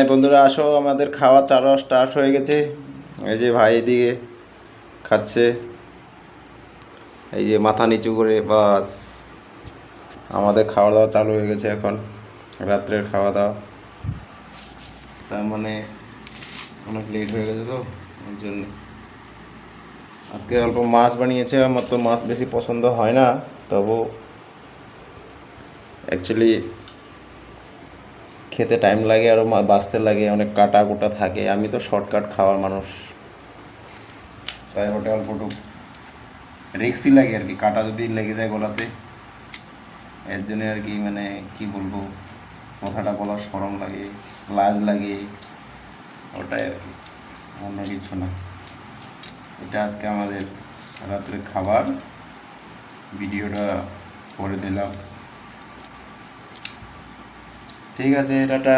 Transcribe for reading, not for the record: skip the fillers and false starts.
বন্ধুরা আসো, আমাদের খাওয়া চালা স্টার্ট হয়ে গেছে। এই যে ভাই এদিকে খাচ্ছে, এই যে মাথা নিচু করে। বাস, আমাদের খাওয়া দাওয়া চালু হয়ে গেছে এখন, রাত্রের খাওয়া দাওয়া। তার মানে অনেক লেট হয়ে গেছে তো, ওই জন্য আজকে অল্প মাছ বানিয়েছে। আমার তো মাছ বেশি পছন্দ হয় না, তবু অ্যাকচুয়ালি খেতে টাইম লাগে, আরও বাঁচতে লাগে, অনেক কাটা কুটা থাকে। আমি তো শর্টকাট খাওয়ার মানুষ, তাই ওটা অল্পটুকু রিক্সই লাগে আর কি। কাটা যদি লেগে যায় গলাতে, এর জন্য আর কি, মানে কি বলবো, কথাটা বলার শরম লাগে, লাজ লাগে, ওটাই আর কি, অন্য কিছু না। এটা আজকে আমাদের রাত্রে খাবার, ভিডিওটা করে দিলাম। ঠিক আছে, টাটা।